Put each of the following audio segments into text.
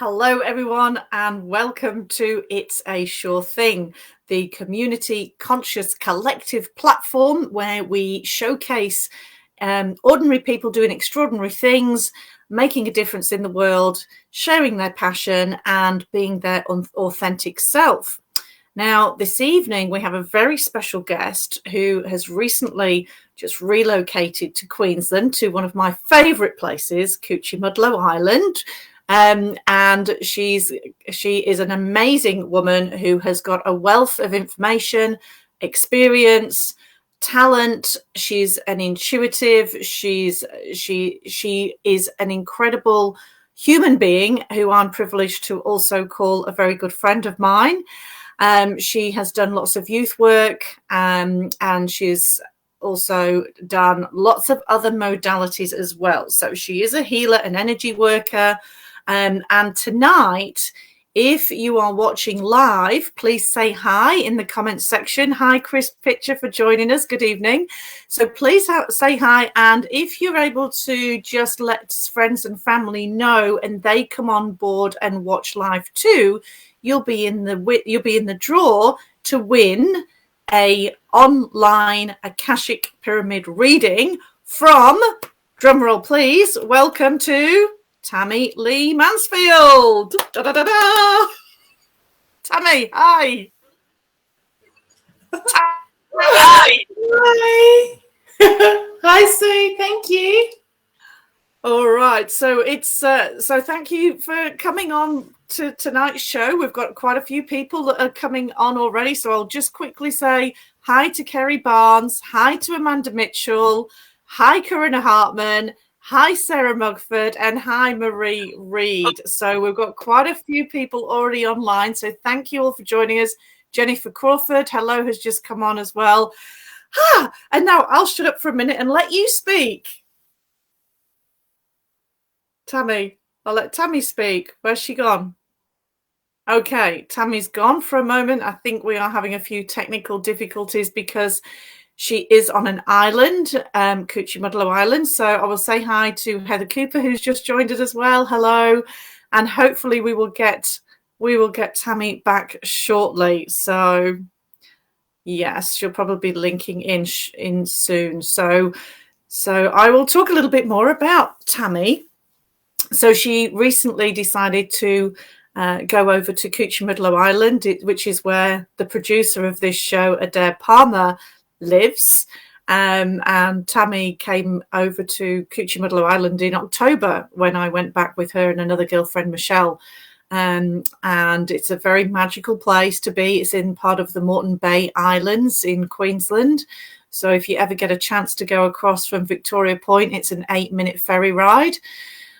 Hello, everyone, and welcome to It's a Sure Thing, the community conscious collective platform where we showcase ordinary people doing extraordinary things, making a difference in the world, sharing their passion, and being their authentic self. Now, this evening, we have a very special guest who has recently just relocated to Queensland, to one of my favourite places, Coochiemudlo Island. And she is an amazing woman who has got a wealth of information, experience, talent. She's an intuitive. She is an incredible human being who I'm privileged to also call a very good friend of mine. She has done lots of youth work, and she's also done lots of other modalities as well. So she is a healer, an energy worker. And tonight, if you are watching live, please say hi in the comments section. Hi, Chris Pitcher, for joining us. Good evening. So please say hi. And if you're able to just let friends and family know and they come on board and watch live too, you'll be in the draw to win a online Akashic Pyramid reading from, drumroll please, welcome to Tammy Lee Mansfield. Da, da, da, da. Tammy, hi. Hi. Hi, Sue. Thank you. All right. So so thank you for coming on to tonight's show. We've got quite a few people that are coming on already. So I'll just quickly say hi to Kerry Barnes, hi to Amanda Mitchell, hi Corinna Hartman, hi Sarah Mugford, and hi Marie Reed. So we've got quite a few people already online. So thank you all for joining us. Jennifer Crawford, hello, has just come on as well. And now I'll shut up for a minute and let you speak. Tammy, I'll let Tammy speak. Where's she gone? Okay, Tammy's gone for a moment. I think we are having a few technical difficulties because she is on an island, Coochiemudlo Island. So I will say hi to Heather Cooper, who's just joined us as well. Hello, and hopefully we will get Tammy back shortly. So yes, she'll probably be linking in soon. So I will talk a little bit more about Tammy. So she recently decided to go over to Coochiemudlo Island, which is where the producer of this show, Adair Palmer, lives. And Tammy came over to Coochiemudlo Island in October when I went back with her and another girlfriend, Michelle. And it's a very magical place to be. It's in part of the Moreton Bay Islands in Queensland. So if you ever get a chance to go across from Victoria Point, it's an 8-minute ferry ride.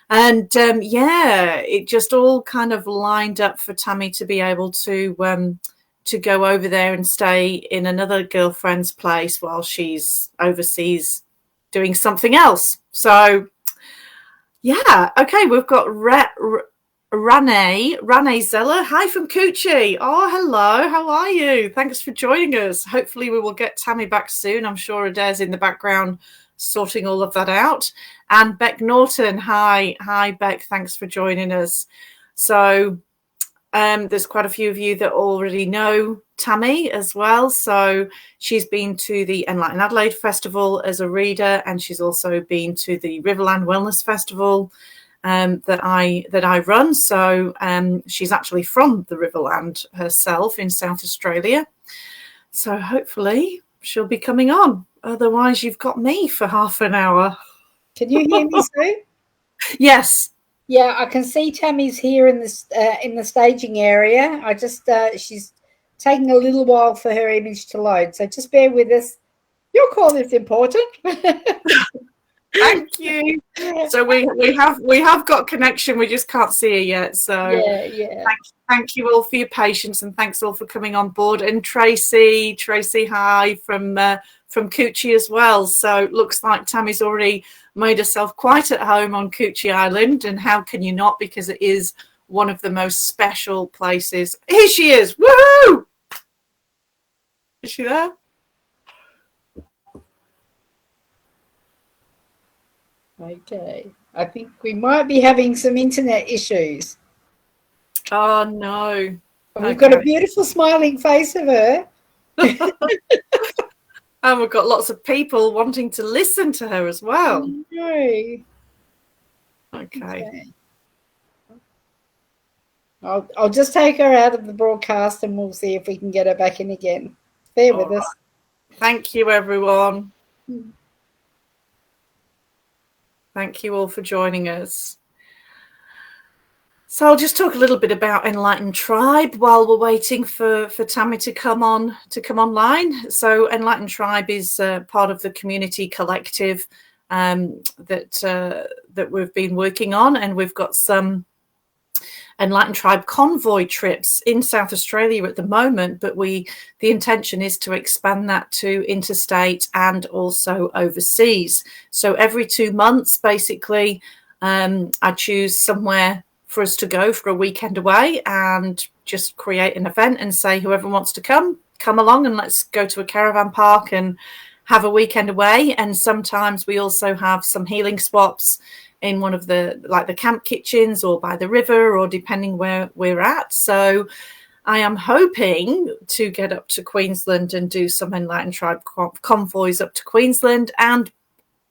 And it just all kind of lined up for Tammy to be able to go over there and stay in another girlfriend's place while she's overseas doing something else. So, yeah, okay, we've got Rane Zeller. Hi from Coochie. Oh, hello. How are you? Thanks for joining us. Hopefully we will get Tammy back soon. I'm sure Adair's in the background sorting all of that out. And Beck Norton. Hi, Beck. Thanks for joining us. So there's quite a few of you that already know Tammy as well. So she's been to the Enlighten Adelaide Festival as a reader, and she's also been to the Riverland Wellness Festival that I run. So she's actually from the Riverland herself in South Australia. So hopefully she'll be coming on. Otherwise, you've got me for half an hour. Can you hear me, Sue? Yes. Yeah, I can see Tammy's here in the staging area. I just she's taking a little while for her image to load, so just bear with us. Your call is important. Thank you. So we have got connection. We just can't see her yet. So yeah. Thank you all for your patience, and thanks all for coming on board. And Tracy, hi from Coochie as well. So it looks like Tammy's already made herself quite at home on Coochie Island, and how can you not? Because it is one of the most special places. Here she is. Woohoo! Is she there? Okay. I think we might be having some internet issues. Oh, no. We've got a beautiful smiling face of her. And we've got lots of people wanting to listen to her as well. Okay. I'll just take her out of the broadcast and we'll see if we can get her back in again. Bear with us. Thank you, everyone. Thank you all for joining us. So I'll just talk a little bit about Enlightened Tribe while we're waiting for Tammy to come online. So Enlightened Tribe is part of the community collective that we've been working on, and we've got some Enlightened Tribe convoy trips in South Australia at the moment, but the intention is to expand that to interstate and also overseas. So every 2 months, basically, I choose somewhere for us to go for a weekend away and just create an event and say, whoever wants to come along and let's go to a caravan park and have a weekend away. And sometimes we also have some healing swaps in one of the camp kitchens or by the river, or depending where we're at. So I am hoping to get up to Queensland and do some Enlightened Tribe convoys up to Queensland and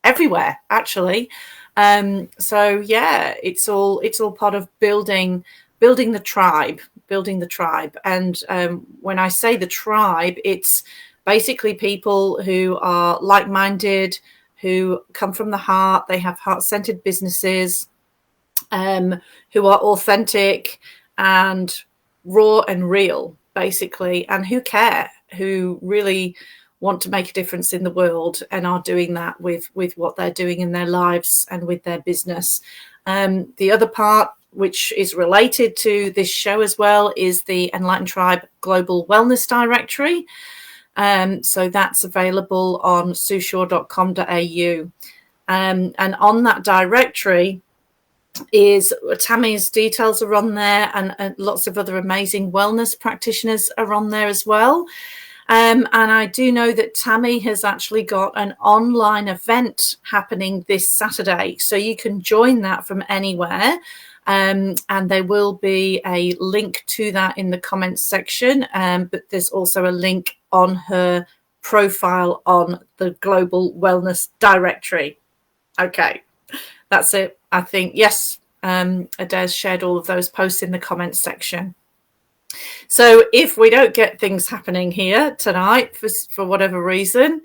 everywhere, actually. So yeah, it's all part of building the tribe. And when I say the tribe, it's basically people who are like-minded, who come from the heart. They have heart-centered businesses, who are authentic and raw and real, basically, and who care, who really want to make a difference in the world and are doing that with what they're doing in their lives and with their business. The other part, which is related to this show as well, is the Enlightened Tribe Global Wellness Directory. So that's available on susure.com.au. And on that directory is Tammy's details are on there, and lots of other amazing wellness practitioners are on there as well. And I do know that Tammy has actually got an online event happening this Saturday. So you can join that from anywhere. And there will be a link to that in the comments section. But there's also a link on her profile on the Global Wellness Directory. Okay, that's it. I think, yes, Adez shared all of those posts in the comments section. So if we don't get things happening here tonight for whatever reason,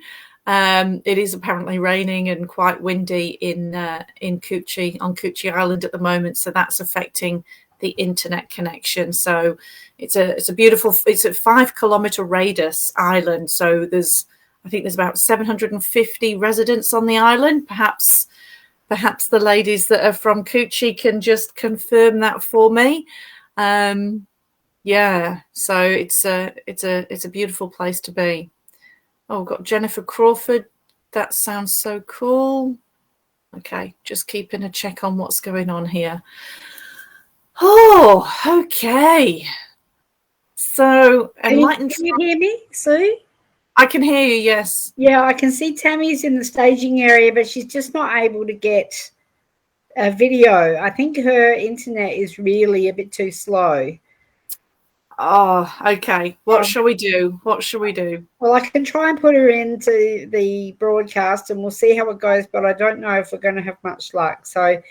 it is apparently raining and quite windy in Coochie, on Coochie Island at the moment. So that's affecting the internet connection. So it's a beautiful, it's a 5-kilometer radius island. So I think there's about 750 residents on the island. Perhaps the ladies that are from Coochie can just confirm that for me. Yeah, so it's a beautiful place to be. Oh, we've got Jennifer Crawford. That sounds so cool. Okay, just keeping a check on what's going on here. Oh, okay. So, Enlightened. Can you hear me, Sue? I can hear you, yes. Yeah, I can see Tammy's in the staging area, but she's just not able to get a video. I think her internet is really a bit too slow. Oh, okay. What shall we do? Well, I can try and put her into the broadcast and we'll see how it goes, but I don't know if we're going to have much luck. So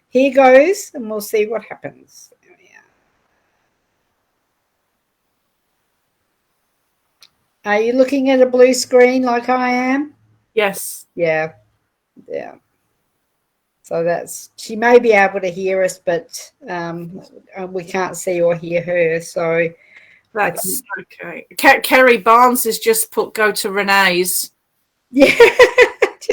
here goes, and we'll see what happens. Are you looking at a blue screen like I am? Yes. Yeah. So she may be able to hear us, but we can't see or hear her. So that's okay. Kerry Barnes has just put go to Renee's. Yeah.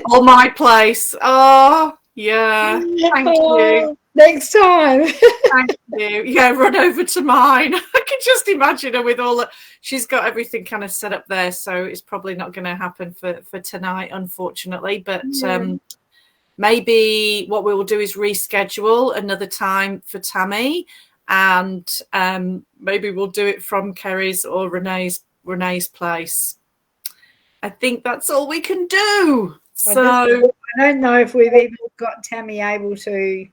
Or my place. Oh, yeah. Thank you. Next time. Thank you. Yeah, run over to mine. I can just imagine her with all that. She's got everything kind of set up there, so it's probably not going to happen for tonight, unfortunately. But maybe what we will do is reschedule another time for Tammy, and maybe we'll do it from Kerry's or Renee's place. I think that's all we can do. So I don't know if we've even got Tammy able to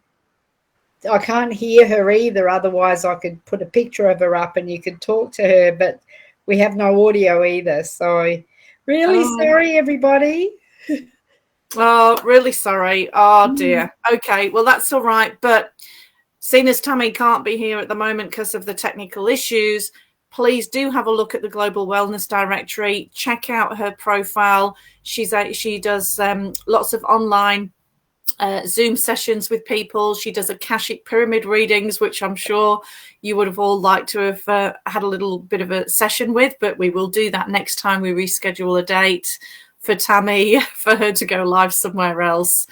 I can't hear her either. Otherwise, I could put a picture of her up and you could talk to her. But we have no audio either. So really sorry, everybody. Oh, really sorry. Oh, dear. Okay, well, that's all right. But seeing as Tammy can't be here at the moment because of the technical issues, please do have a look at the Global Wellness Directory. Check out her profile. She does lots of online Zoom sessions with people. She does Akashic pyramid readings, which I'm sure you would have all liked to have had a little bit of a session with, but we will do that next time we reschedule a date for Tammy for her to go live somewhere else.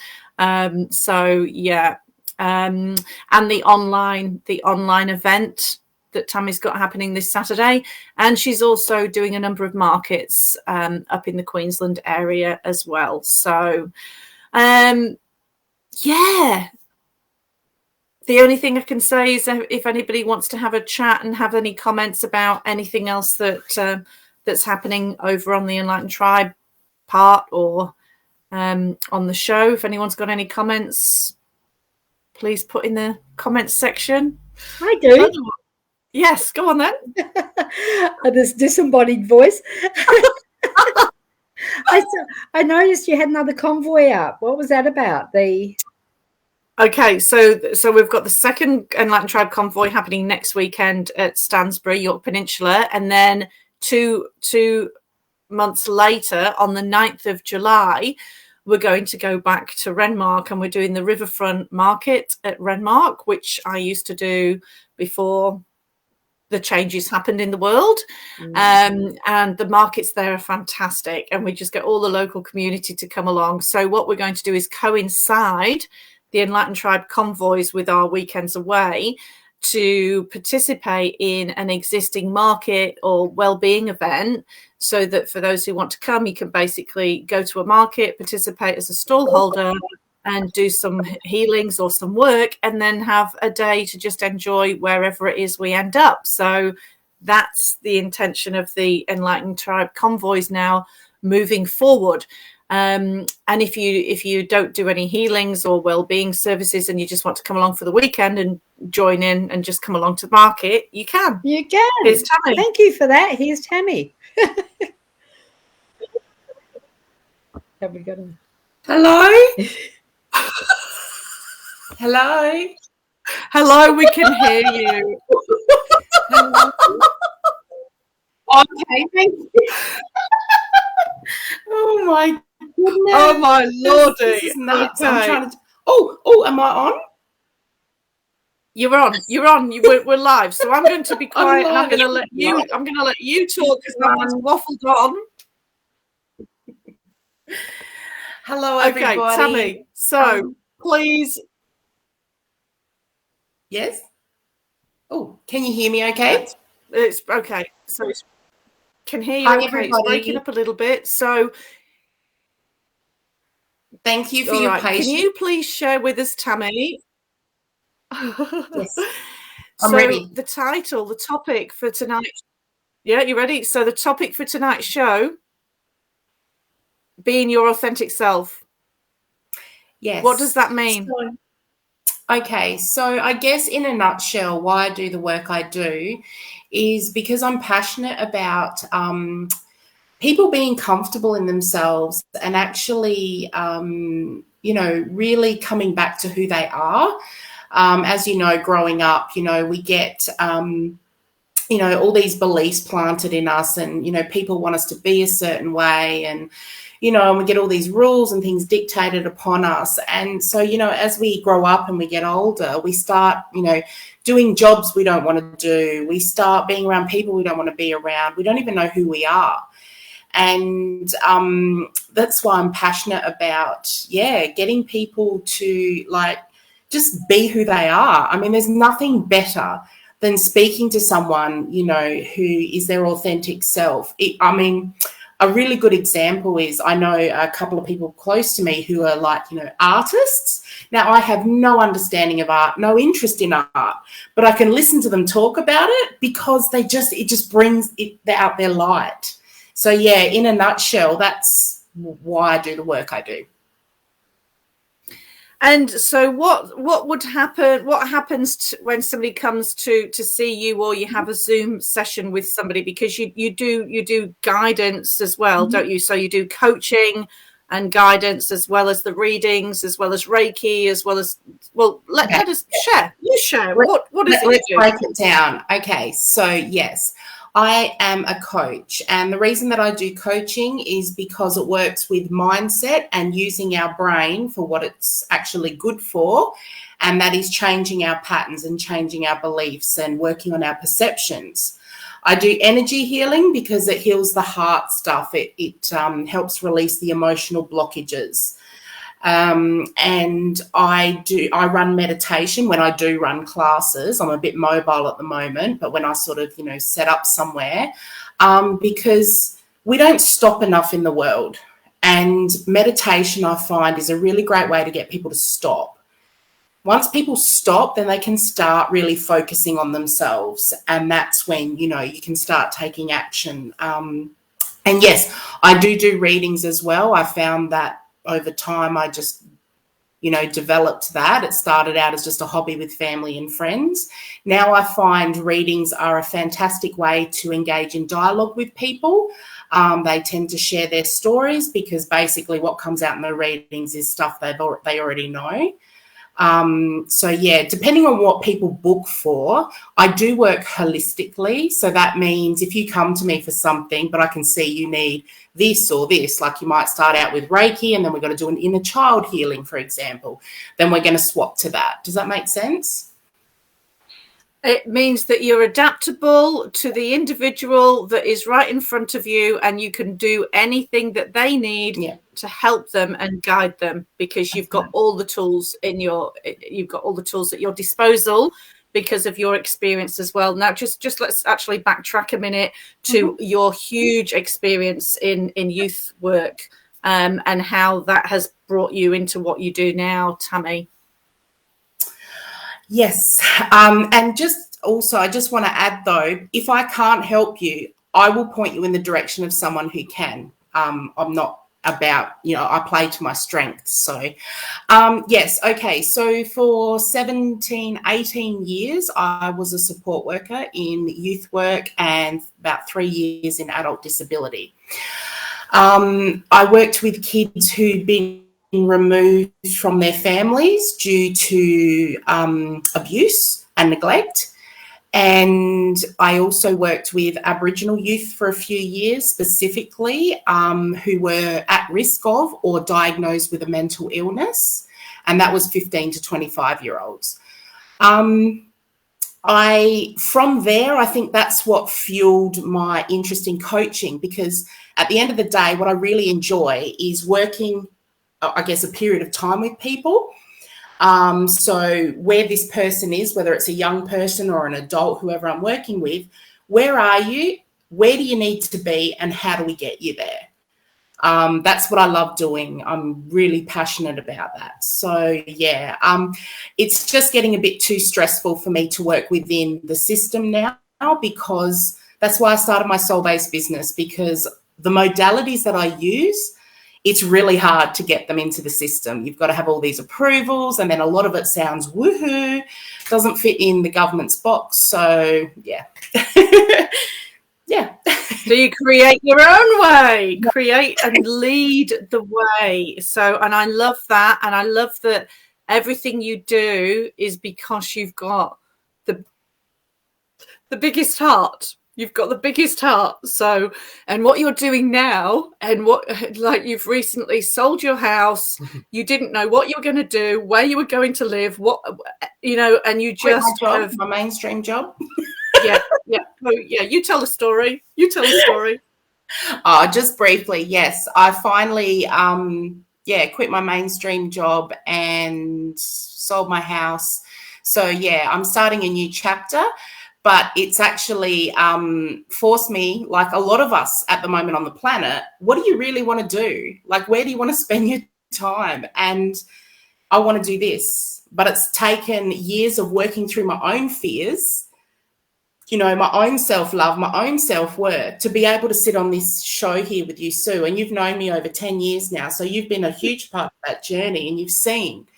So yeah, and the online event that Tammy's got happening this Saturday, and she's also doing a number of markets up in the Queensland area as well. So yeah, the only thing I can say is if anybody wants to have a chat and have any comments about anything else that's happening over on the Enlightened Tribe part or on the show, if anyone's got any comments, please put in the comments section. I do. Yes, go on then. This disembodied voice. I noticed you had another convoy up. What was that about? Okay, so we've got the second Enlightened Tribe convoy happening next weekend at Stansbury, York Peninsula, and then two months later, on the 9th of July, we're going to go back to Renmark, and we're doing the Riverfront Market at Renmark, which I used to do before the changes happened in the world. And the markets there are fantastic, and we just get all the local community to come along. So what we're going to do is coincide the Enlightened Tribe convoys with our weekends away to participate in an existing market or wellbeing event, so that for those who want to come, you can basically go to a market, participate as a stall holder, and do some healings or some work, and then have a day to just enjoy wherever it is we end up. So that's the intention of the Enlightened Tribe convoys now moving forward. And if you don't do any healings or well-being services and you just want to come along for the weekend and join in and just come along to the market, you can. You can. Here's Tammy. Thank you for that. Here's Tammy. Have we got him? Hello? Hello? Hello, we can hear you. Hello? Okay, thank you. Oh my goodness. Oh my lordy. This is nuts. Okay. I'm trying to. Oh, am I on? You're on. We're live. So I'm going to be quiet and I'm going to let you talk because I've just waffled on. Hello, everybody. Okay, Tammy. So please. Yes. Oh, can you hear me? Okay. It's okay. So can hear you. Hi, okay. everybody. It's breaking up a little bit. So thank you for your patience. Can you please share with us, Tammy? Yes. I'm ready. The title, the topic for tonight. Yeah, you ready? So the topic for tonight's show: being your authentic self. Yes. What does that mean? Okay, so I guess in a nutshell, why I do the work I do is because I'm passionate about people being comfortable in themselves and actually, really coming back to who they are. As you know, growing up, we get, all these beliefs planted in us, and, people want us to be a certain way, and we get all these rules and things dictated upon us. And so, as we grow up and we get older, we start, doing jobs we don't want to do. We start being around people we don't want to be around. We don't even know who we are. And that's why I'm passionate about, getting people to just be who they are. I mean, there's nothing better than speaking to someone, who is their authentic self. A really good example is I know a couple of people close to me who are artists. Now, I have no understanding of art, no interest in art, but I can listen to them talk about it because it just brings it out their light. So, in a nutshell, that's why I do the work I do. And so what would happen, what happens when somebody comes to see you, or you have a Zoom session with somebody, because you do guidance as well, don't you? So you do coaching and guidance, as well as the readings, as well as Reiki, as well as, well, let us share. You share. What is it Let's you do? break it down. Okay, so yes, I am a coach, and the reason that I do coaching is because it works with mindset and using our brain for what it's actually good for, and that is changing our patterns and changing our beliefs and working on our perceptions. I do energy healing because it heals the heart stuff. It helps release the emotional blockages. And I run meditation when I do run classes. I'm a bit mobile at the moment, but when I sort of, set up somewhere, because we don't stop enough in the world. And meditation, I find, is a really great way to get people to stop. Once people stop, then they can start really focusing on themselves. And that's when, you can start taking action. And yes, I do readings as well. I found that over time, I just, developed that. It started out as just a hobby with family and friends. Now I find readings are a fantastic way to engage in dialogue with people. They tend to share their stories, because basically what comes out in the readings is stuff they already know. So yeah, depending on what people book for, I do work holistically. So that means if you come to me for something, but I can see you need this or this, like you might start out with Reiki, and then we're going to do an inner child healing, for example, then we're going to swap to that. Does that make sense? It means that you're adaptable to the individual that is right in front of you, and you can do anything that they need to help them and guide them, because you've got all the tools at your disposal because of your experience as well. Now, just let's actually backtrack a minute to your huge experience in youth work, and how that has brought you into what you do now, Tammy. Yes. And just also, I just want to add, though, if I can't help you, I will point you in the direction of someone who can. I'm not about, I play to my strengths. So, yes. Okay. So for 17, 18 years, I was a support worker in youth work, and about 3 years in adult disability. I worked with kids who'd been removed from their families due to abuse and neglect. And I also worked with Aboriginal youth for a few years, specifically, who were at risk of or diagnosed with a mental illness. And that was 15 to 25-year-olds. From there, I think that's what fueled my interest in coaching, because at the end of the day, what I really enjoy is working, I guess, a period of time with people. So where this person is, whether it's a young person or an adult, whoever I'm working with, where are you? Where do you need to be? And how do we get you there? That's what I love doing. I'm really passionate about that. So yeah, it's just getting a bit too stressful for me to work within the system now, because that's why I started my soul-based business, because the modalities that I use, it's really hard to get them into the system. You've got to have all these approvals, and then a lot of it sounds woohoo, doesn't fit in the government's box. So yeah. Yeah. So you create your own way, create and lead the way. So, and I love that. And I love that everything you do is because you've got the biggest heart. You've got the biggest heart. So, and what you're doing now, and like you've recently sold your house, you didn't know what you were going to do, where you were going to live, and you just have my mainstream job. Yeah. Oh, yeah. You tell the story. Just briefly, yes. I finally, quit my mainstream job and sold my house. So, yeah, I'm starting a new chapter, but it's actually forced me, like a lot of us at the moment on the planet, what do you really want to do? Like, where do you want to spend your time? And I want to do this. But it's taken years of working through my own fears, my own self-love, my own self-worth, to be able to sit on this show here with you, Sue. And you've known me over 10 years now, so you've been a huge part of that journey, and you've seen.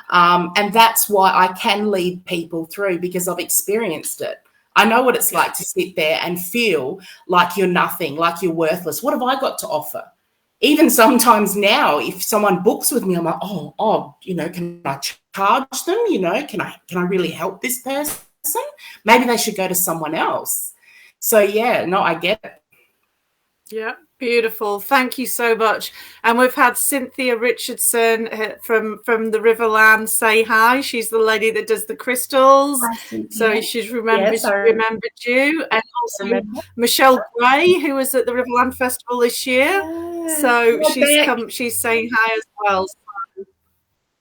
And that's why I can lead people through, because I've experienced it. I know what it's like to sit there and feel like you're nothing, like you're worthless. What have I got to offer? Even sometimes now, if someone books with me, I'm like, can I charge them? Can I really help this person? Maybe they should go to someone else. So yeah, no, I get it. Yeah, beautiful. Thank you so much. And we've had Cynthia Richardson from the Riverland say hi. She's the lady that does the crystals. Hi, so she's remembered you. And also Michelle Gray, who was at the Riverland Festival this year. So she's saying hi as well. So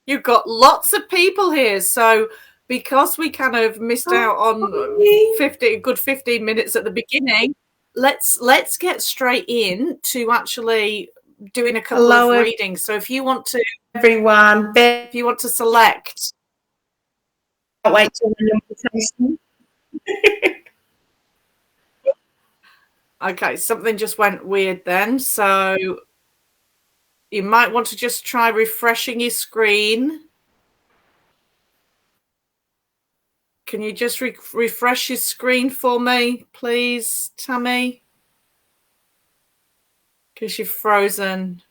you've got lots of people here. So because we kind of missed out on 15 minutes at the beginning, let's get straight in to actually doing a couple of readings. So if you want to, everyone, if you want to select, can't wait to the invitation. Okay, something just went weird then. So you might want to just try refreshing your screen. Can you just refresh your screen for me, please, Tammy? Because you're frozen.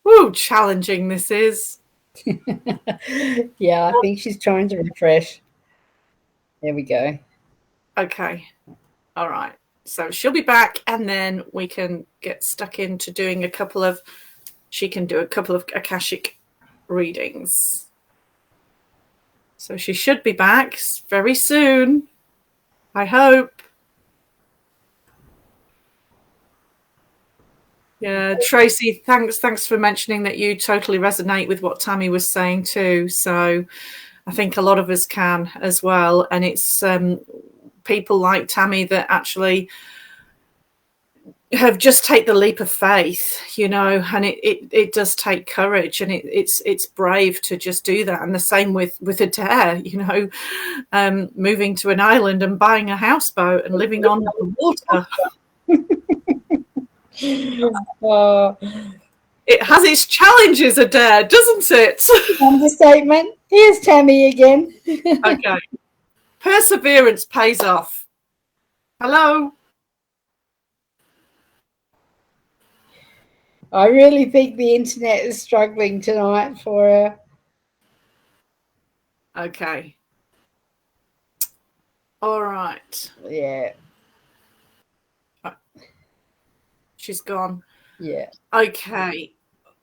Woo, challenging this is. Yeah, I think she's trying to refresh. There we go. Okay. All right. So she'll be back, and then we can get stuck into doing she can do a couple of Akashic readings. So she should be back very soon, I hope. Yeah, Tracy, thanks for mentioning that you totally resonate with what Tammy was saying too. So I think a lot of us can as well. And it's people like Tammy that actually have just take the leap of faith, and it does take courage, and it's brave to just do that. And the same with Adair, moving to an island and buying a houseboat and living on the water. It has its challenges, Adair, doesn't it? Understatement. Here's Tammy again. Okay. Perseverance pays off. Hello. I really think the internet is struggling tonight for her. Okay. All right. Yeah. She's gone. Yeah. Okay.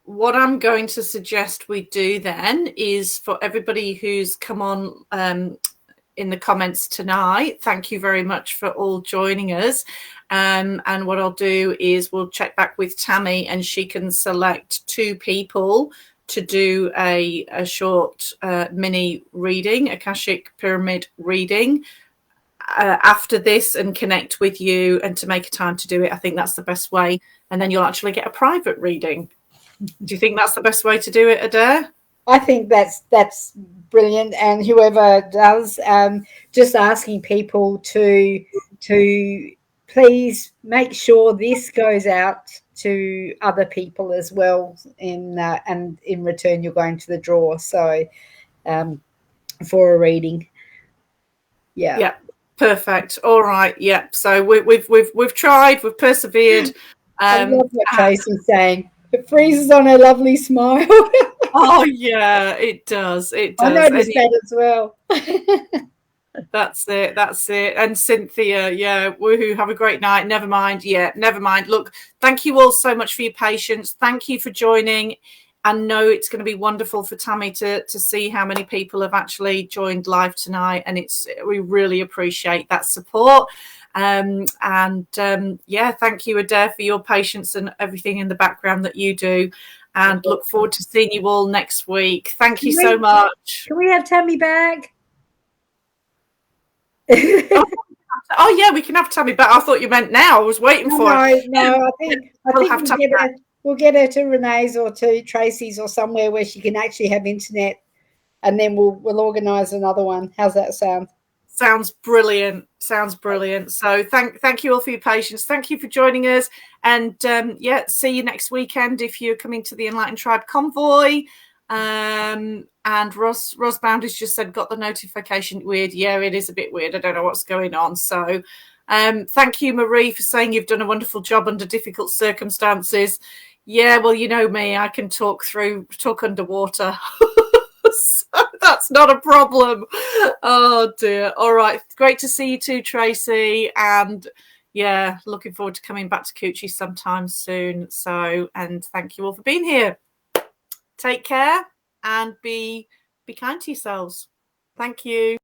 What I'm going to suggest we do then is, for everybody who's come on in the comments tonight, thank you very much for all joining us. And what I'll do is we'll check back with Tammy, and she can select 2 people to do a short mini reading, Akashic Pyramid reading, after this, and connect with you, and to make a time to do it. I think that's the best way. And then you'll actually get a private reading. Do you think that's the best way to do it, Adair? I think that's brilliant. And whoever does, just asking people to please make sure this goes out to other people as well. And in return, you're going to the draw. So for a reading. Yeah. Yeah. Perfect. All right. Yeah. So we've tried. We've persevered. I love what Tracy's saying. It freezes on her lovely smile. Oh yeah, it does. It does. I noticed that as well. That's it. And Cynthia, yeah, woohoo, have a great night. Never mind. Look, thank you all so much for your patience. Thank you for joining. I know it's going to be wonderful for Tammy to see how many people have actually joined live tonight, and we really appreciate that support. Yeah, thank you, Adair, for your patience and everything in the background that you do. And look forward to seeing you all next week. Thank you so much. Can we have Tammy back? Oh yeah, we can have Tammy back. I thought you meant now. I was waiting for it. No, I think we'll get her to Renee's or to Tracy's or somewhere where she can actually have internet, and then we'll organise another one. How's that sound? Sounds brilliant. So thank you all for your patience. Thank you for joining us. And see you next weekend if you're coming to the Enlightened Tribe Convoy. And Ross Boundaries just said, got the notification. Weird. Yeah, it is a bit weird. I don't know what's going on. So thank you, Marie, for saying you've done a wonderful job under difficult circumstances. Yeah, well, you know me, I can talk underwater. So that's not a problem. Oh dear. All right. Great to see you too, Tracy. And yeah, looking forward to coming back to Coochie sometime soon. So, and thank you all for being here. Take care and be kind to yourselves. Thank you.